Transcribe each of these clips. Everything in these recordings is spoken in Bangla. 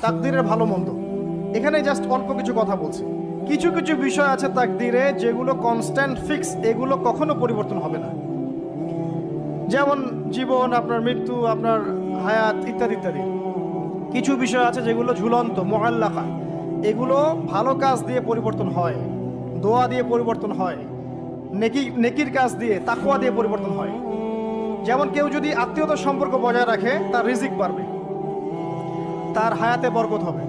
তাকদীরের ভালো মন্দ, এখানে জাস্ট অল্প কিছু কথা বলছি। কিছু কিছু বিষয় আছে তাকদীরে যেগুলো কনস্ট্যান্ট ফিক্স, এগুলো কখনো পরিবর্তন হবে না। যেমন জীবন, আপনার মৃত্যু, আপনার হায়াত ইত্যাদি ইত্যাদি। কিছু বিষয় আছে যেগুলো ঝুলন্ত, মুআল্লাকা, এগুলো ভালো কাজ দিয়ে পরিবর্তন হয়, দোয়া দিয়ে পরিবর্তন হয়, নেকির কাজ দিয়ে, তাকওয়া দিয়ে পরিবর্তন হয়। যেমন কেউ যদি আত্মীয়তার সম্পর্ক বজায় রাখে, তার রিজিক বাড়বে, তার হায়াতে বরকত হবে।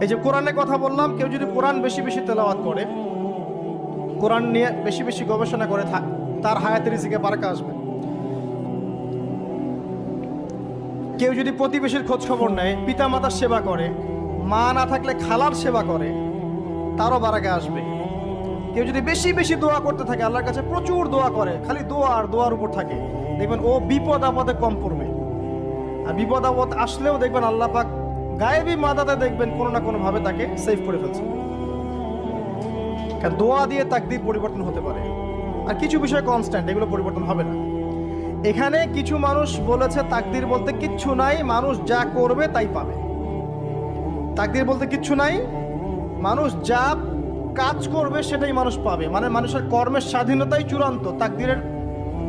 এই যে কোরআনের কথা বললাম, কেউ যদি কোরআন বেশি বেশি তেলাওয়াত করে, কোরআন নিয়ে বেশি বেশি গবেষণা করে, তার হায়াতে রিজিকে বারাকা আসবে। কেউ যদি প্রতিবেশীর খোঁজ খবর নেয়, পিতা মাতার সেবা করে, মা না থাকলে খালার সেবা করে, তারও বারাকা আসবে। কেউ যদি বেশি বেশি দোয়া করতে থাকে, আল্লাহর কাছে প্রচুর দোয়া করে, খালি দোয়া আর দোয়ার উপর থাকে, দেখবেন ও বিপদ আপদে কম পড়বে। আর বিপদ আপদ আসলেও দেখবেন আল্লাহ পাক গায়েবী মাদাতে দেখবেন কোনো না কোনোভাবে তাকে সেভ করে ফেলছে। কারণ দোয়া দিয়ে তাকদীর পরিবর্তন হতে পারে। আর কিছু বিষয় কনস্ট্যান্ট, এগুলো পরিবর্তন হবে না। এখানে কিছু মানুষ বলেছে তাকদীর বলতে কিচ্ছু নাই, মানুষ যা করবে তাই পাবে। তাকদীর বলতে কিচ্ছু নাই, মানুষ যা কাজ করবে সেটাই মানুষ পাবে, মানে মানুষের কর্মের স্বাধীনতাই চূড়ান্ত।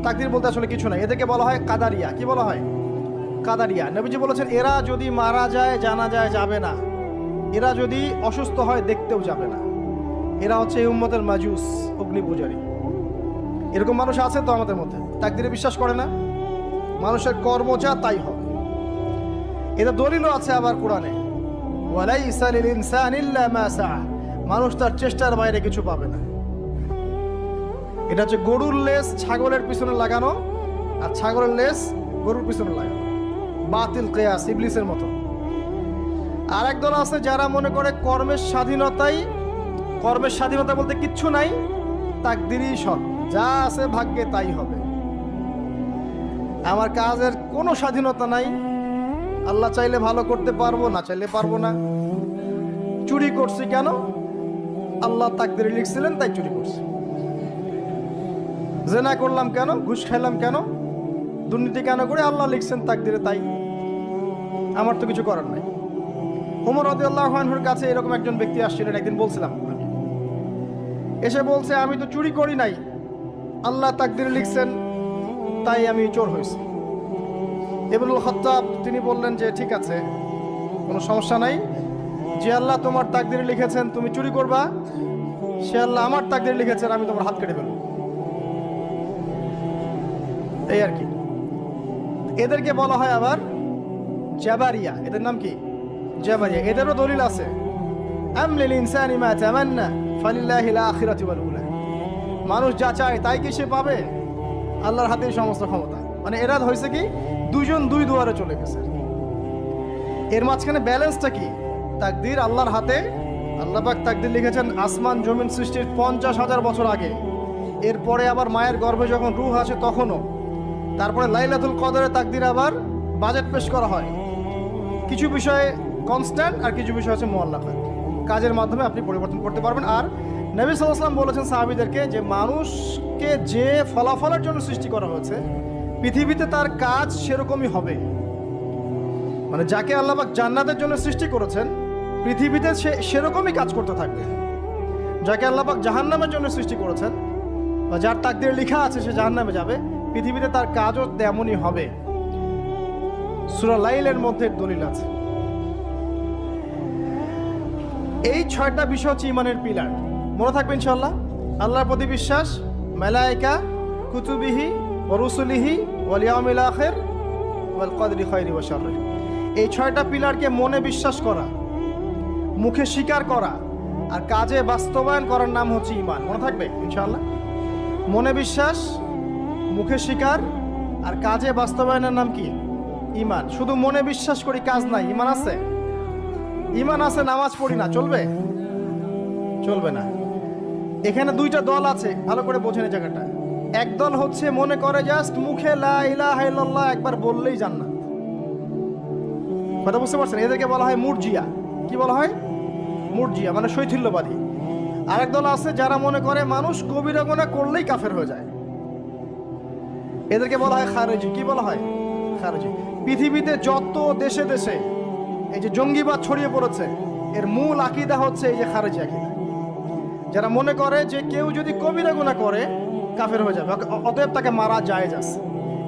তাকদীর বলতে আসলে কিছু নাই। এদেরকে বলা হয় কাদারিয়া। কি বলা হয়? কাদারিয়া। নবীজি বলেছেন, এরা যদি মারা যায় জানাজায় যাবে না, এরা যদি অসুস্থ হয় দেখতেও যাবে না, এরা হচ্ছে এই উম্মতের মাজুস, অগ্নি পূজারী। এরকম মানুষ আছে তো আমাদের মধ্যে, তাকদীরে বিশ্বাস করে না, মানুষের কর্ম যা তাই হবে। এটা দলিলও আছে আবার কোরআনে, ওয়ালাইসা লিল ইনসানি ইল্লা মা সাআ, মানুষ তার চেষ্টার বাইরে কিছু পাবে না। এটা হচ্ছে গরুর লেজ ছাগলের পিছনে লাগানো, আর ছাগলের লেজ গরুর পিছনে লাগানো, বাতিল কিয়াস, ইবলিসের মতো। আর একদল আছে যারা মনে করে কর্মের স্বাধীনতা বলতে কিচ্ছু নাই, তাকদীরই সব, যা আছে ভাগ্যে তাই হবে। আমার কাজের কোনো স্বাধীনতা নাই, আল্লাহ চাইলে ভালো করতে পারবো, না চাইলে পারবো না। চুরি করছি কেন? আল্লাহ তাকদীরে লিখছিলেন তাই চুরি করছি। জেনা করলাম কেন? ঘুষ খাইলাম কেন? দুর্নীতি কেন করে? আল্লাহ লিখছেন তাকদীরে তাই, আমার তো কিছু করার নাই। ওমর রাদিয়াল্লাহু আনহুর কাছে এরকম একজন ব্যক্তি আসছিলেন, একদিন বলছিলাম, এসে বলছে, আমি তো চুরি করি নাই, আল্লাহ তাকদীরে লিখছেন তাই আমি চোর হয়েছি। ইবনুল খাত্তাব তিনি বললেন যে ঠিক আছে, কোনো সমস্যা নাই, যে আল্লাহ তোমার তাকদীরে লিখেছেন তুমি চুরি করবা, সে আল্লাহ আমার তাকদীরে লিখেছেন আমি তোমার হাত কেটে ফেলবো। এই আর কি। এদেরকে বলা হয় আবার জাবারিয়া। এদের নাম কি? জাবারিয়া। এদেরও দলিল আছে, আম লিল ইনসানি মা তামান্না ফালিল্লাহিল আখিরাতু ওয়াল উলা, মানুষ যা চায় তাই কি সে পাবে? আল্লাহর হাতেই সমস্ত ক্ষমতা। মানে এরা হয়েছে কি, দুজন দুই দুয়ারে চলে গেছে। এর মাঝখানে ব্যালেন্সটা কি? তাকদীর আল্লাহর হাতে। আল্লাহ পাক তাকদীর লিখেছেন আসমান জমিন সৃষ্টির 50,000 বছর আগে, এরপরে আবার মায়ের গর্ভে যখন রূহ আসে তখনও, তারপরে লাইলাতুল কদরে তাকদীর আবার বাজেট পেশ করা হয়। কিছু বিষয়ে কনস্ট্যান্ট আর কিছু বিষয় হচ্ছে মুআল্লাকা, কাজের মাধ্যমে আপনি পরিবর্তন করতে পারবেন। আর নবী সাল্লাল্লাহু আলাইহি ওয়াসাল্লাম বলেছেন সাহাবীদেরকে যে মানুষকে যে ফলাফলের জন্য সৃষ্টি করা হয়েছে পৃথিবীতে তার কাজ সেরকমই হবে। মানে যাকে আল্লাহ পাক জান্নাতের জন্য সৃষ্টি করেছেন পৃথিবীতে সে সেরকমই কাজ করতে থাকবে। যাকে আল্লাহ পাক জাহান্নামের জন্য সৃষ্টি করেছেন বা যার তাকদীরে লেখা আছে সে জাহান্নামে যাবে, পৃথিবীতে তার কাজও তেমনই হবে। সূরা লাইলের মধ্যে দলিল আছে। এই 6টা বিষয় হচ্ছে ঈমানের পিলার, মনে থাকবে ইনশাআল্লাহ। আল্লাহর প্রতি বিশ্বাস, মালায়েকা, কুতুবিহি ওয়া রুসুলিহি ওয়াল ইয়াউমিল আখির ওয়াল কদরি খায়রি ওয়া শাররি। এই 6টা পিলারকে মনে বিশ্বাস করা, মুখে স্বীকার করা আর কাজে বাস্তবায়ন করার নাম হচ্ছে ঈমান। মনে থাকবে ইনশাআল্লাহ। মনে বিশ্বাস, মুখে স্বীকার আর কাজে বাস্তবায়নের নাম কি? ঈমান। শুধু মনে বিশ্বাস করি, কাজ নাই, ঈমান আছে? ঈমান আছে, নামাজ পড়ি না, চলবে? চলবে না। এখানে 2টা দল আছে, ভালো করে বোঝেন এই জায়গাটা। একদল হচ্ছে মনে করে জাস্ট মুখে লা ইলাহা ইল্লাল্লাহ একবার বললেই জান্নাত। কথা বুঝতে পারছেন? এদেরকে বলা হয় মুরজিয়া। কি বলা হয়? মুরজিয়া, মানে শৈথিল্যবাদী। আরেক দল আছে যারা মনে করে মানুষ কবিরা গুনাহ করলেই কাফের হয়ে যায়, এদেরকে বলা হয় খারেজি। কি বলা হয়? খারেজি। পৃথিবীতে যত দেশে দেশে এই যে জঙ্গিবাদ ছড়িয়ে পড়েছে, এর মূল আকীদা হচ্ছে এই যে খারেজি আকীদা। যারা মনে করে যে কেউ যদি কবিরা গুনাহ করে কাফের হয়ে যাবে, অতএব তাকে মারা জায়েজ আছে,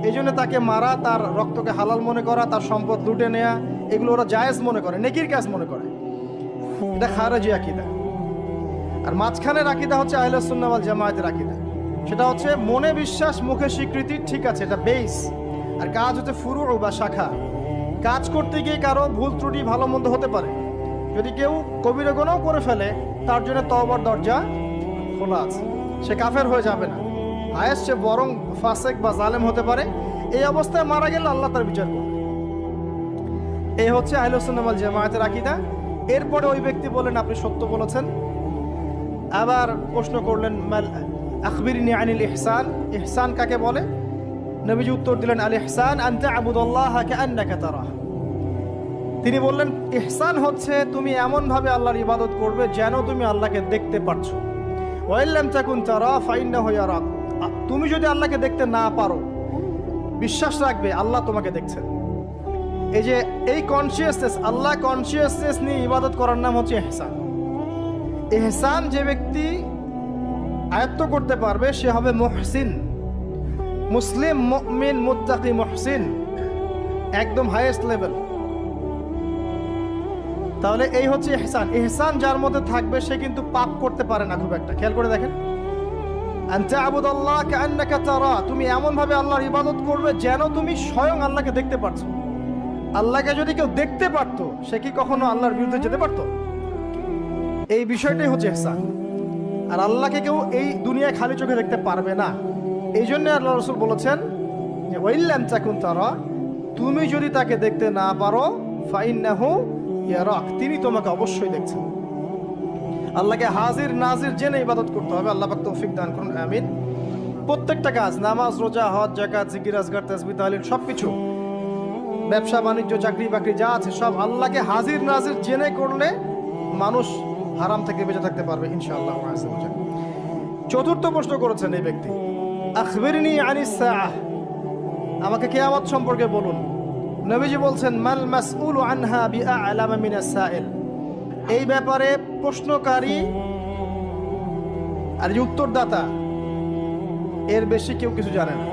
এই জন্য তাকে মারা, তার রক্তকে হালাল মনে করা, তার সম্পদ লুটে নেওয়া, এগুলো ওরা জায়েজ মনে করে, নেকির কাজ মনে করে। এটা খারেজি আকীদা। আর মাঝখানের আকীদা হচ্ছে আহলে সুন্নাহ ওয়াল জামায়াতের আকীদা। সেটা হচ্ছে মনে বিশ্বাস, মুখে স্বীকৃতি, ঠিক আছে, এটা বেস। আর কাজ হচ্ছে ফুরু বা শাখা। কাজ করতে গিয়ে কারো ভুল ত্রুটি ভালো মন্দ হতে পারে, যদি কেউ কবিরা গুনাহ করে ফেলে তার জন্য তওবার দরজা খোলা আছে, সে কাফের হয়ে যাবে না, হায়েস্ট সে বরং ফাসেক বা জালেম হতে পারে। এই অবস্থায় মারা গেলে আল্লাহ তার বিচার করবে। এই হচ্ছে আহলে সুন্নাহ ওয়াল জামায়াতের আকীদা। এরপরে ওই ব্যক্তি বলেন আপনি সত্য বলেছেন। আবার প্রশ্ন করলেন মাল আখবিরনি আনিল ইহসান, ইহসান কাকে বলে? নবীজি উত্তর দিলেন আল ইহসান আন তা'বুদাল্লাহা কাআন্নাকা তারাহ। তিনি বললেন ইহসান হচ্ছে তুমি এমন ভাবে আল্লাহর ইবাদত করবে যেন তুমি আল্লাহকে দেখতে পারছো। ওয়া ইল্লাম তাকুন তারা ফাইন্নাহু ইয়ারাক। তুমি যদি আল্লাহকে দেখতে না পারো, বিশ্বাস রাখবে আল্লাহ তোমাকে দেখছেন। এই যে এই কনসিয়াসনেস, আল্লাহ কনসিয়াসনেস নিয়ে ইবাদত করার নাম হচ্ছে ইহসান। ইহসান যে ব্যক্তি আয়ত্ত করতে পারবে সে হবে মুহসিন, মুসলিম, মুমিন, মুত্তাকি, মুহসিন, একদম হাইয়েস্ট লেভেল। তাহলে এই হচ্ছে ইহসান। ইহসান যার মধ্যে থাকবে সে কিন্তু পাপ করতে পারে না খুব একটা। খেয়াল করে দেখেন, আন তা'বুদাল্লাহ কাআন্নাকা তারা, তুমি এমন ভাবে আল্লাহর ইবাদত করবে যেন তুমি স্বয়ং আল্লাহকে দেখতে পারছো। আল্লাহকে যদি কেউ দেখতে পারতো সে কি কখনো আল্লাহর বিরুদ্ধে যেতে পারতো? এই বিষয়টাই হচ্ছে ইহসান। আর আল্লাহকে কেউ এই দুনিয়ায় খালি চোখে দেখতে পারবে না। এই জন্য আল্লাহ রাসূল বলেছেন যে ওয়াইল্লাম তাকুন তারা, তুমি যদি তাকে দেখতে না পারো ফাইন্নাহু ইয়ারাক, তিনি তোমাকে অবশ্যই দেখছেন। আল্লাহকে হাজির নাজির জেনে ইবাদত করতে হবে। আল্লাহ পাক তৌফিক দান করুন, আমিন। প্রত্যেকটা কাজ, নামাজ, রোজা, হজ, যাকাত, জিকির, আজকার, তাসবিহ, তাহলিল, সবকিছু, ব্যবসা বাণিজ্য, চাকরি বাকরি যা আছে সব আল্লাহকে হাজির নাজির জেনে করলে মানুষ হারাম থেকে বেঁচে থাকতে পারবে ইনশাআল্লাহ। চতুর্থ প্রশ্ন করেছেন এই ব্যক্তি, আখবিরনি আনিস সাআহ, আমাকে কিয়ামত সম্পর্কে বলুন। নবীজি বলছেন মাল মাসউলু আনহা বিআ'লামা মিনাস সাইল, এই ব্যাপারে প্রশ্নকারী আর যে উত্তরদাতা এর বেশি কেউ কিছু জানে না।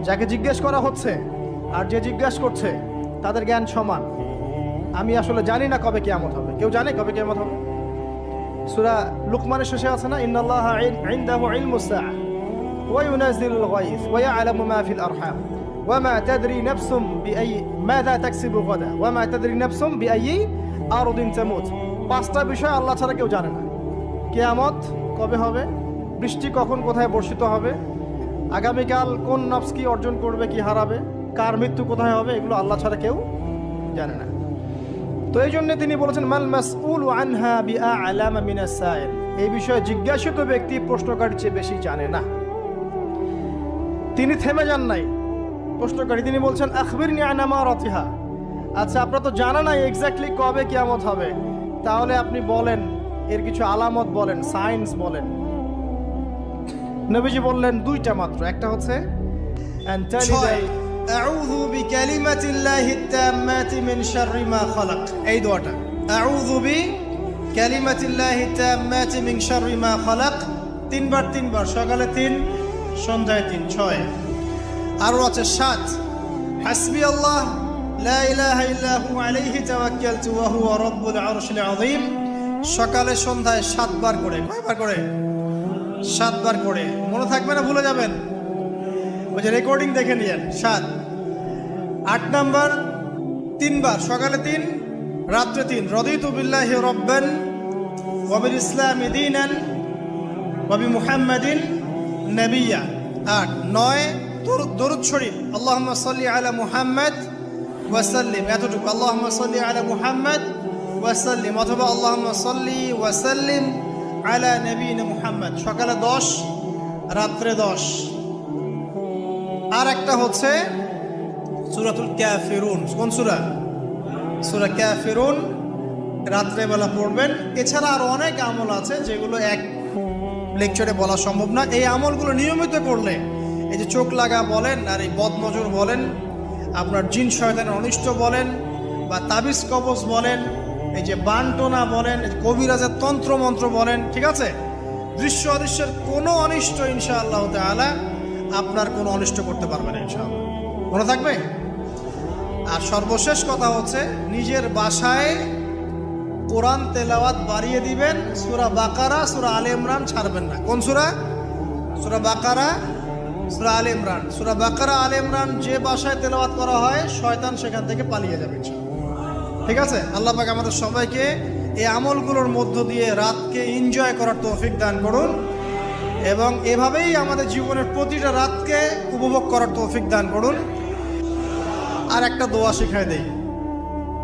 যাকে জিজ্ঞেস করা হচ্ছে আর যে জিজ্ঞাসা করছে তাদের জ্ঞান সমান। আমি আসলে জানি না কবে কিয়ামত হবে। কেউ জানে কবে কিয়ামত হবে? সূরা লুকমানের শেষে আছে না, ইন্নাল্লাহা ইনদাহু ইলমুস সাআহ ওয়া ইউনাজ্জিলুল গায়থ ওয়া ইয়ালামু মা ফিল আরহাম ওয়া মা তাদরি নাফসুম বিআইয়ি মাযা তাকসিবু গাদা ওয়া মা তাদরি নাফসুম বিআইয়ি আরদিন তামুত। পাঁচটা বিষয় আল্লাহ ছাড়া কেউ জানে না। কিয়ামত কবে হবে, বৃষ্টি কখন কোথায় বর্ষিত হবে, আগামীকাল কোন নফস কি অর্জন করবে কি হারাবে, কার মৃত্যু কোথায় হবে, এগুলো আল্লাহ ছাড়া কেউ জানে না। তো এই জন্য তিনি বলেছেন মাল মাসউলু আনহা বিআ'লামা মিনাস সাইল, এই বিষয়ে জিজ্ঞাসিত ব্যক্তি প্রশ্নকারীর চেয়ে বেশি জানে না। তিনি থেমে যান নাই প্রশ্নকারী, তিনি বলছেন আখবিরনি আন আমারাতিহা, আচ্ছা আপনার তো জানা নাই এক্স্যাক্টলি কবে কিয়ামত হবে, তাহলে আপনি বলেন এর কিছু আলামত বলেন, সাইন্স বলেন। নবীজি বললেন দুইটা মাত্র, একটা হচ্ছে আউযু বিকালিমাতিল্লাহি তাম্মাতি মিন শাররি মা খালাক, এই দোয়াটা আউযু বিকালিমাতিল্লাহি তাম্মাতি মিন শাররি মা খালাক, তিনবার, সকালে 3, সন্ধ্যায় 3, 6। আরো আছে 7, হাসবি আল্লাহ লা ইলাহা ইল্লা হু আলাইহি তাওয়াক্কালতু ওয়া হুয়া রাব্বুল আরশিল আযীম, সকালে সন্ধ্যায় 7 বার করে। কয়বার করে? 7 বার করে। মনে থাকবে না, ভুলে যাবেন, ওই যে রেকর্ডিং দেখে নিয়েন। 7। 8 নাম্বার 3 বার, সকালে 3, রাত্রে 3, রাদিতু বিল্লাহি রাব্বান ওয়া বিল ইসলামি দীনান ওয়া বি মুহাম্মাদিন নাবিয়্যা। 8। 9 দরুদ শরীফ, আল্লাহুম্মা সাল্লি আলা মুহাম্মাদ ওয়া সাল্লিম, এতটুকু, আল্লাহুম্মা সাল্লি আলা মুহাম্মাদ ওয়া সাল্লিম, অথবা আল্লাহুম্মা সাল্লি ওয়া সাল্লিম আলা নবিয়িনা মুহাম্মদ, সকালে 10, রাত্রে 10। আর একটা হচ্ছে সূরাতুল কাফিরুন। কোন সূরা? সূরা কাফিরুন, রাত্রে বেলা পড়বেন। এছাড়া আরো অনেক আমল আছে যেগুলো এক লেকচারে বলা সম্ভব না। এই আমলগুলো নিয়মিত করলে, এই যে চোখ লাগা বলেন, আর এই বদনজর বলেন, আপনার জিন শয়তানের অনিষ্ট বলেন বা তাবিজ কবজ বলেন, এই যে বানটোনা বলেন, কবিরাজের তন্ত্র মন্ত্র বলেন, ঠিক আছে, দৃশ্য অদৃশ্যের কোনো অনিষ্ট ইনশাআল্লাহ তাআলা আপনার কোনো অনিষ্ট করতে পারবে না ইনশাআল্লাহ। মনে থাকবে। আর সর্বশেষ কথা হচ্ছে, নিজের বাসায় কোরআন তেলাওয়াত বাড়িয়ে দিবেন। সূরা বাকারা, সূরা আলে ইমরান ছাড়বেন না। কোন সূরা? সূরা বাকারা, সূরা আলে ইমরান। সূরা বাকারা, আলে ইমরান যে বাসায় তেলাওয়াত করা হয়, শয়তান সেখান থেকে পালিয়ে যাবে ইনশাআল্লাহ। ঠিক আছে? আল্লাহ পাক আমাদের সবাইকে এই আমলগুলোর মধ্য দিয়ে রাতকে এনজয় করার তৌফিক দান করুন এবং এভাবেই আমাদের জীবনের প্রতিটা রাতকে উপভোগ করার তৌফিক দান করুন। আর একটা দোয়া শিখাই দেই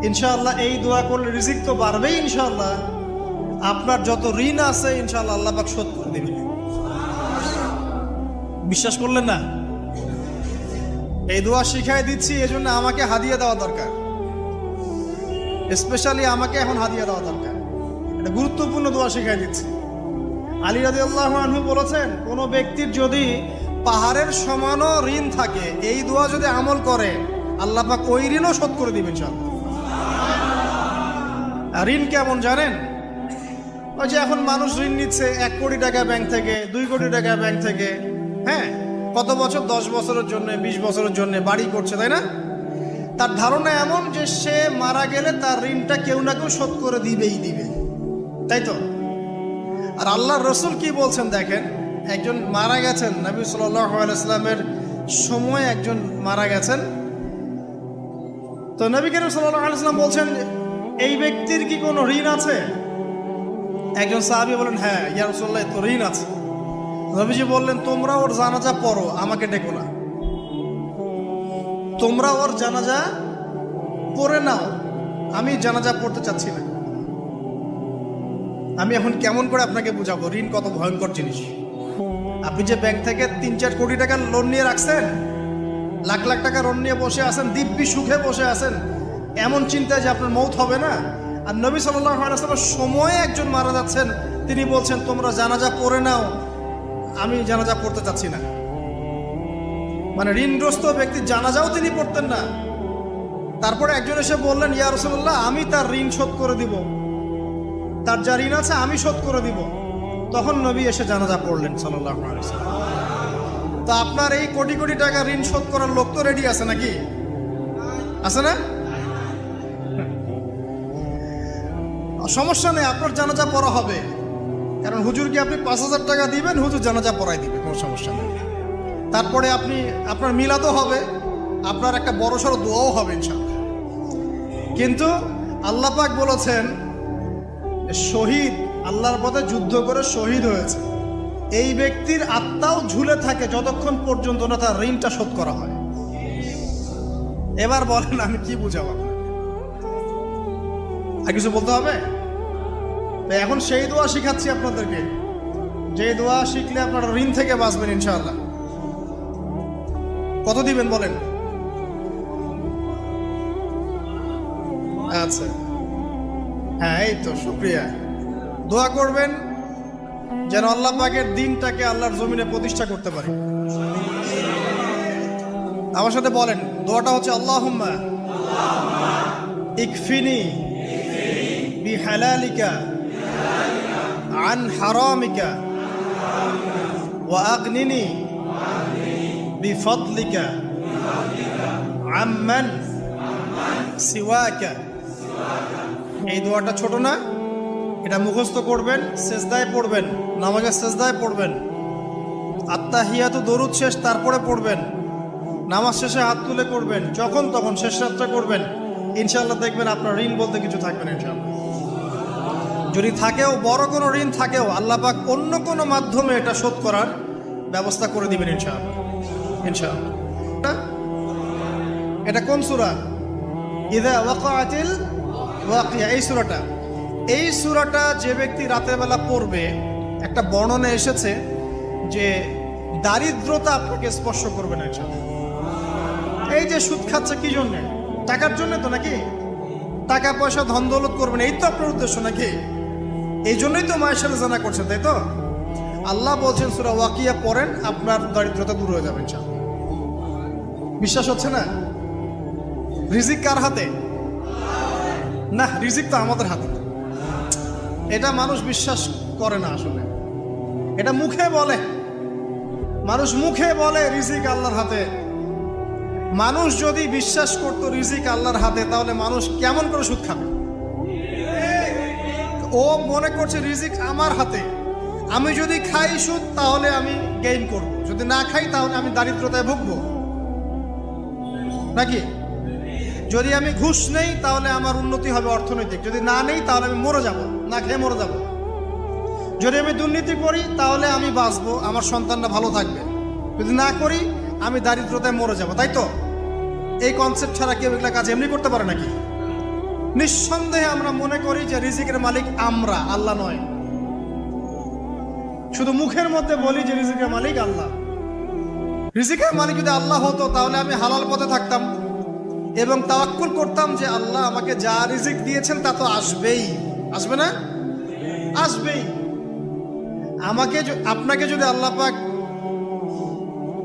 ইনশাআল্লাহ। এই দোয়া করলে রিজিক তো বাড়বেই ইনশাআল্লাহ। আপনার যত ঋণ আছে ইনশাআল্লাহ আল্লাহ পাক শোধ করে দিবেন। বিশ্বাস করলেন না? এই দোয়া শিখাই দিচ্ছি, এজন্য আমাকে হাদিয়া দেওয়া দরকার। স্পেশালি আমাকে এখন হাদিয়া দেওয়া দরকার। এটা গুরুত্বপূর্ণ দোয়া শিখাই দিচ্ছি। আলী রাদিয়াল্লাহু আনহু বলেছেন, কোনো ব্যক্তির যদি পাহাড়ের সমানও ঋণ থাকে, এই দোয়া যদি আমল করে, আল্লাহ পাক ওই ঋণও শোধ করে দিবেন ইনশাআল্লাহ। আর ঋণ কেমন জানেন? ওই যে এখন মানুষ ঋণ নিচ্ছে 1 কোটি টাকা ব্যাংক থেকে, 2 কোটি টাকা ব্যাংক থেকে, হ্যাঁ, কত বছর, 10 বছরের জন্য, 20 বছরের জন্য বাড়ি করছে, তাই না? তার ধারণা এমন যে সে মারা গেলে তার ঋণটা কেউ না কেউ শোধ করে দিবেই দিবে, তাই তো? আর আল্লাহর রাসূল কি বলছেন দেখেন, একজন মারা গেছেন, নবী সাল্লাল্লাহু আলাইহি সাল্লামের সময় একজন মারা গেছেন। তো নবী করিম সাল্লাল্লাহু আলাইহি সাল্লাম বলছেন, এই ব্যক্তির কি কোনো ঋণ আছে? একজন সাহাবী বলেন, হ্যাঁ ইয়া রাসূলুল্লাহ, তো ঋণ আছে। নবীজি বললেন, তোমরা ওর জানাজা পড়ো, আমাকে ডেকো না। তোমরা ওর জানাজা পড়ে নাও, আমি জানাজা পড়তে চাচ্ছি না। আমি এখন কেমন করে আপনাকে বুঝাবো ঋণ কত ভয়ঙ্কর জিনিস। আপনি যে ব্যাংক থেকে 3-4 কোটি টাকা লোন নিয়ে রাখছেন, লাখ লাখ টাকা লোন নিয়ে বসে আছেন, দিব্যি সুখে বসে আছেন, এমন চিন্তায় যে আপনার মৌত হবে না। আর নবী সাল্লাল্লাহু আলাইহি ওয়াসাল্লামের সময়ে একজন মারা যাচ্ছেন, তিনি বলছেন তোমরা জানাজা পড়ে নাও, আমি জানাজা পড়তে চাচ্ছি না। মানে ঋণগ্রস্ত ব্যক্তির জানাজাও তিনি পড়তেন না। তারপরে একজন এসে বললেন, ইয়া রাসূলুল্লাহ, আমি তার ঋণ শোধ করে দিব, তার যা ঋণ আছে আমি শোধ করে দিব। তখন নবী এসে জানাজা পড়লেন সাল্লাল্লাহু আলাইহি ওয়াসাল্লাম। তো আপনার এই কোটি কোটি টাকা ঋণ শোধ করার লোক তো রেডি আছে নাকি? আছে না? সমস্যা নেই, আপনার জানাজা পড়া হবে। কারণ হুজুরকে আপনি 5,000 টাকা দিবেন, হুজুর জানাজা পড়াই দিবে, কোনো সমস্যা নেই। তারপরে আপনার মিলাদও হবে, আপনার একটা বড়সড় দোয়াও হবে ইনশাআল্লাহ। কিন্তু আল্লাহ পাক বলেছেন, শহীদ, আল্লাহর পথে যুদ্ধ করে শহীদ হয়েছে, এই ব্যক্তির আত্মাও ঝুলে থাকে যতক্ষণ পর্যন্ত না তার ঋণটা শোধ করা হয়। এবার বলেন আমি কি বুঝাবো? আর কিছু বলতে হবে? এখন সেই দোয়া শিখাচ্ছি আপনাদেরকে, যে দোয়া শিখলে আপনারা ঋণ থেকে বাঁচবেন ইনশাআল্লাহ। কত দিবেন বলেন? আচ্ছা, হ্যাঁ, এই তো, শুকরিয়া। দোয়া করবেন যেন আল্লাহ পাকের দিনটাকে আল্লাহর জমিনে প্রতিষ্ঠা করতে পারি। আমার সাথে বলেন, দোয়াটা হচ্ছে, আল্লাহুম্মা ইকফিনি বিহালালিকা আন হারামিকা ওয়া আগনিনি বিফদলিকা আম্মান সিওয়াকা। এই দোয়াটা ছোট না, এটা মুখস্থ করবেন, সেজদায় পড়বেন, নামাজের সেজদায় পড়বেন, আত্তাহিয়াতু দরুদ শেষ তারপরে পড়বেন, নামাজ শেষে হাত তুলে করবেন, যখন তখন শেষ রাতটা করবেন। ইনশাআল্লাহ দেখবেন আপনার ঋণ বলতে কিছু থাকবে না ইনশাআল্লাহ। যদি থাকেও, বড় কোনো ঋণ থাকেও, আল্লাহ পাক অন্য কোনো মাধ্যমে এটা শোধ করার ব্যবস্থা করে দিবেন ইনশাআল্লাহ। ইনশাআল্লাহ। এটা কোন সূরা? ইযা ওয়াকাআতিল ওয়াকিয়া, এই সূরাটা যে ব্যক্তি রাতের বেলা পড়বে, একটা বর্ণনা এসেছে যে দারিদ্রতা আপনাকে স্পর্শ করবে না ইনশাআল্লাহ। এই যে সুদ খাচ্ছে কি জন্য? টাকার জন্য তো নাকি? টাকা পয়সা ধন দৌলত করবেন, এই তো আপনার উদ্দেশ্য নাকি? এই জন্যই তো মায়ের সাথে জানা করছেন, তাই তো? আল্লাহ বলছেন সূরা ওয়াকিয়া পড়েন, আপনার দারিদ্রতা দূর হয়ে যাবে ইনশাআল্লাহ। বিশ্বাস হচ্ছে না? রিজিক কার হাতে? না, রিজিক তো আমাদের হাতে। এটা মানুষ বিশ্বাস করে না আসলে, এটা মুখে বলে, মানুষ মুখে বলে রিজিক আল্লাহর হাতে। মানুষ যদি বিশ্বাস করতো রিজিক আল্লাহর হাতে, তাহলে মানুষ কেমন করে সুদ খাবে? ও মনে করছে রিজিক আমার হাতে, আমি যদি খাই সুদ তাহলে আমি গেইন করব, যদি না খাই তাহলে আমি দারিদ্রতায় ভুগবো নাকি? যদি আমি ঘুষ নেই তাহলে আমার উন্নতি হবে অর্থনৈতিক, যদি না নেই তাহলে আমি মরে যাব, না খেয়ে মরে যাব। যদি আমি দুর্নীতি করি তাহলে আমি বাঁচবো, আমার সন্তানরা ভালো থাকবে, যদি না করি আমি দারিদ্রতায় মরে যাব, তাই তো? এই কনসেপ্ট ছাড়া কেউ এগুলা কাজ এমনি করতে পারে নাকি? নিঃসন্দেহে আমরা মনে করি যে রিজিকের মালিক আমরা, আল্লাহ নয়। শুধু মুখের মধ্যে বলি যে রিজিকের মালিক আল্লাহ। রিজিকের মালিক যদি আল্লাহ হতো তাহলে আমি হালাল পথে থাকতাম এবং তাওয়াক্কুল করতাম যে আল্লাহ আমাকে যা রিজিক দিয়েছেন তা তো আসবেই, আসবে না? আসবেই। আমাকে আপনাকে যদি আল্লাহ পাক,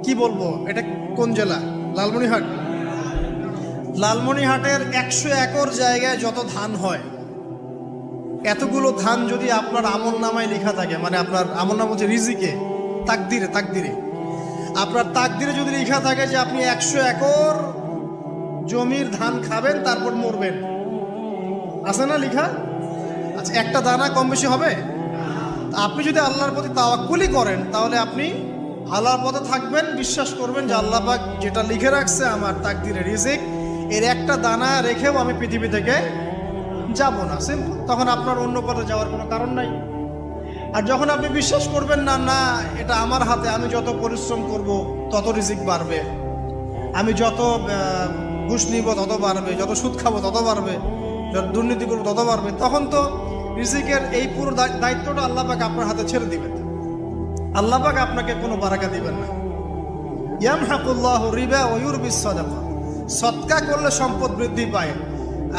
কি বলবো, এটা কোন জেলা? লালমনিরহাট। লালমনিরহাটের 100 একর জায়গায় যত ধান হয়, এতগুলো ধান যদি আপনার আমল নামায় লেখা থাকে, মানে আপনার আমল নাম হচ্ছে রিজিকে, তাকদিরে, তাকদিরে আপনার তাকদিরে যদি লেখা থাকে যে আপনি 100 একর জমির ধান খাবেন তারপর মরবেন, আছে না লেখা? আচ্ছা, একটা দানা কম বেশি হবে? আপনি যদি আল্লাহর প্রতি তাওয়াক্কুলই করেন তাহলে আপনি হালাল পথে থাকবেন, বিশ্বাস করবেন যে আল্লাহ পাক যেটা লিখে রাখছে আমার তাকদিরে রিজিক, এর একটা দানা রেখেও আমি পৃথিবী থেকে যাব না, সিম্পল। তখন আপনার অন্য পথে যাওয়ার কোনো কারণ নাই। আর যখন আপনি বিশ্বাস করবেন না, না এটা আমার হাতে, আমি যত পরিশ্রম করব তত রিজিক বাড়বে, আমি যত ঘুষ নিব তত বাড়বে, যত সুদ খাবো তত বাড়বে, যত দুর্নীতি করবো তত বাড়বে, তখন তো রিজিকের এই পুরো দায়িত্বটা আল্লাহ পাক আপনার হাতে ছেড়ে দিবেন। আল্লাহ পাক আপনাকে কোনো বারাকা দিবেন না। ইয়ামহাকুল্লাহু রিবা ওয়া ইউরবিস সাদাকা। সদকা করলে সম্পদ বৃদ্ধি পায়,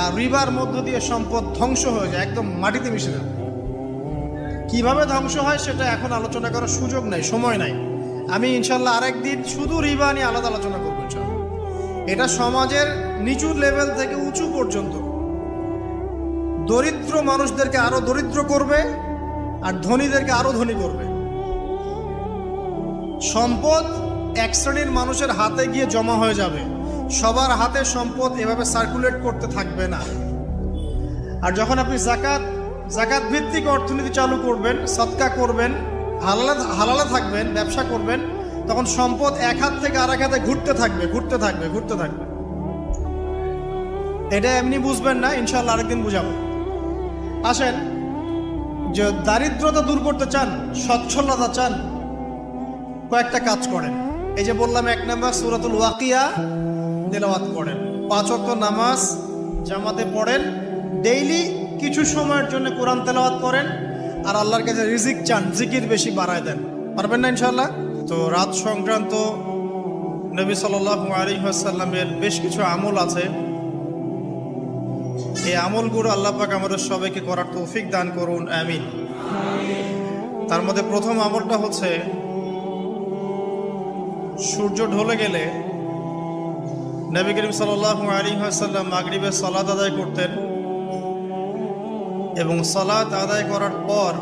আর রিবার মধ্য দিয়ে সম্পদ ধ্বংস হয়ে যায়, একদম মাটিতে মিশে যাবে। কিভাবে ধ্বংস হয় সেটা এখন আলোচনা করার সুযোগ নাই, সময় নাই। আমি ইনশাল্লাহ আরেকদিন শুধু রিবা নিয়ে আলাদা আলোচনা করবো ইনশাল্লাহ। এটা সমাজের নিচু লেভেল থেকে উঁচু পর্যন্ত দরিদ্র মানুষদেরকে আরো দরিদ্র করবে আর ধনীদেরকে আরো ধনী করবে। সম্পদ এক শ্রেণীর মানুষের হাতে গিয়ে জমা হয়ে যাবে, সবার হাতে সম্পদ এভাবে সার্কুলেট করতে থাকবে না। আর যখন আপনি জাকাত ভিত্তিক অর্থনীতি চালু করবেন, সদকা করবেন, হালালে থাকবেন, ব্যবসা করবেন, তখন সম্পদ এক হাত থেকে আরেক হাতে ঘুরতে থাকবে, ঘুরতে থাকবে, ঘুরতে থাকবে। এটা এমনি বুঝবেন না, ইনশাআল্লাহ আরেকদিন বুঝাবো। আসেন, যে দারিদ্রতা দূর করতে চান, সচ্ছলতা চান, কয়েকটা কাজ করেন। এই যে বললাম, 1 নাম্বার সূরাতুল ওয়াকিয়া তেলাওয়াত করেন, 5 ওয়াক্ত নামাজ জামাতে পড়েন, ডেইলি কিছু সময়ের জন্য কোরআন তেলাওয়াত করেন, আর আল্লাহর কাছে রিজিক চান, জিকির বেশি বাড়ায় দেন। পারবেন না ইনশাআল্লাহ? তো রাত সংক্রান্ত নবী সাল্লাল্লাহু আলাইহি ওয়াসাল্লামের বেশ কিছু আমল আছে। এই আমলগুলো আল্লাহ পাক আমাদের সবাইকে করার তৌফিক দান করুন, আমিন। তার মধ্যে প্রথম আমলটা হচ্ছে, সূর্য ঢলে গেলে নবী করিম সাল্লাল্লাহু আলাইহি ওয়াসাল্লাম মাগরিবের সালাত আদায় করতেন, এবং সালাত আদায় করার পর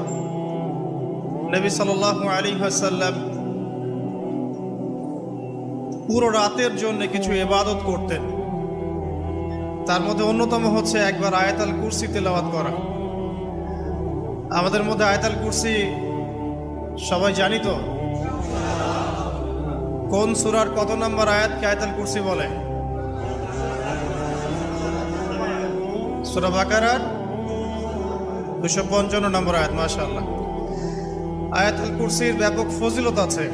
নবী সাল্লাল্লাহু আলাইহি ওয়াসাল্লাম পুরো রাতের জন্য কিছু ইবাদত করতেন। তার মধ্যে অন্যতম হচ্ছে একবার আয়াতুল কুরসি তেলাওয়াত করা। আমাদের মধ্যে আয়াতুল কুরসি সবাই জানি তো? কোন সূরার কত নম্বর আয়াতকে আয়াতুল কুরসি বলে? সূরা বাকারার 255 নম্বর আয়াত। মাশাআল্লাহ। আয়াতুল কুরসির ব্যাপক ফজিলত আছে।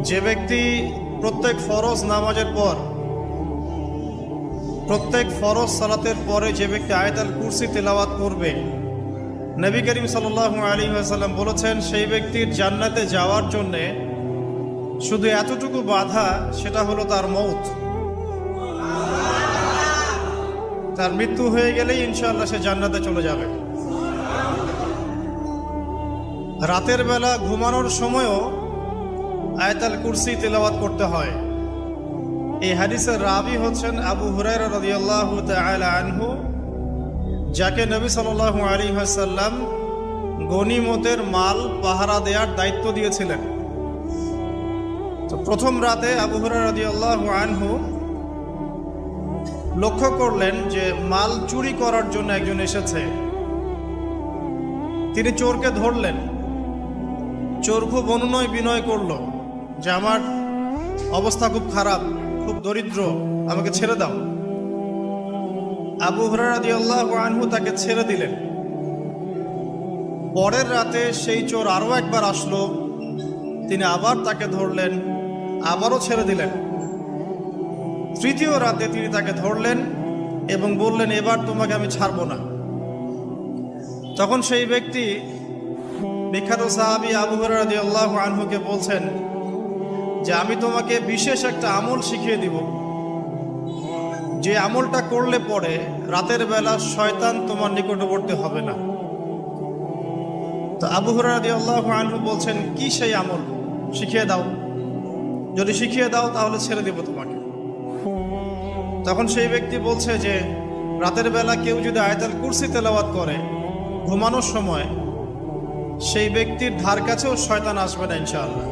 যে ব্যক্তি প্রত্যেক ফরজ নামাজের পর, প্রত্যেক ফরজ সালাতের পরে যে ব্যক্তি আয়াতুল কুরসি তেলাওয়াত করবে, নবী করিম সাল্লাল্লাহু আলাইহি ওয়াসাল্লাম বলেছেন, সেই ব্যক্তির জান্নাতে যাওয়ার জন্য শুধু এতটুকু বাধা, সেটা হলো তার মউত। তার মৃত্যু হয়ে গেলেই ইনশাআল্লাহ সে জান্নাতে চলে যাবে। রাতের বেলা ঘুমানোর সময়ও আয়াতুল কুরসি তেলাওয়াত করতে হয়। এই হাদিসের রাবি হচ্ছেন আবু হুরায়রা রাদিয়াল্লাহু তাআলা আনহু, যাকে নবী সাল্লাল্লাহু আলাইহি ওয়াসাল্লাম গনিমতের মাল পাহারা দেওয়ার দায়িত্ব দিয়েছিলেন। তো প্রথম রাতে আবু হুরায়রা রাদিয়াল্লাহু আনহু লক্ষ্য করলেন যে মাল চুরি করার জন্য একজন এসেছে। তিনি চোরকে ধরলেন। চোর খুব অনুনয় বিনয় করলো যে আমার অবস্থা খুব খারাপ, খুব দরিদ্র, আমাকে ছেড়ে দাও। আবু হুরায়রা রাদিয়াল্লাহু আনহু তাকে ছেড়ে দিলেন। পরের রাতে সেই চোর আরও একবার আসলো। তিনি আবার তাকে ধরলেন, আবারও ছেড়ে দিলেন। তৃতীয় রাতে তিনি তাকে ধরলেন এবং বললেন, এবার তোমাকে আমি ছাড়ব না। তখন সেই ব্যক্তি বিখ্যাত সাহাবী আবু হুরায়রা রাদিয়াল্লাহু আনহুকে বলছেন যে আমি তোমাকে বিশেষ একটা আমল শিখিয়ে দিব, যে আমলটা করলে পরে রাতের বেলা শয়তান তোমার নিকটবর্তী হবে না। তো আবু হুরায়রা রাদিয়াল্লাহু আনহু বলছেন, কি সেই আমল, শিখিয়ে দাও, যদি শিখিয়ে দাও তাহলে ছেড়ে দেব তোমাকে। তখন সেই ব্যক্তি বলছে যে রাতের বেলা কেউ যদি আয়াতুল কুরসি তেলাওয়াত করে ঘুমানোর সময়, সেই ব্যক্তির ধার কাছেও শয়তান আসবে না ইনশাআল্লাহ।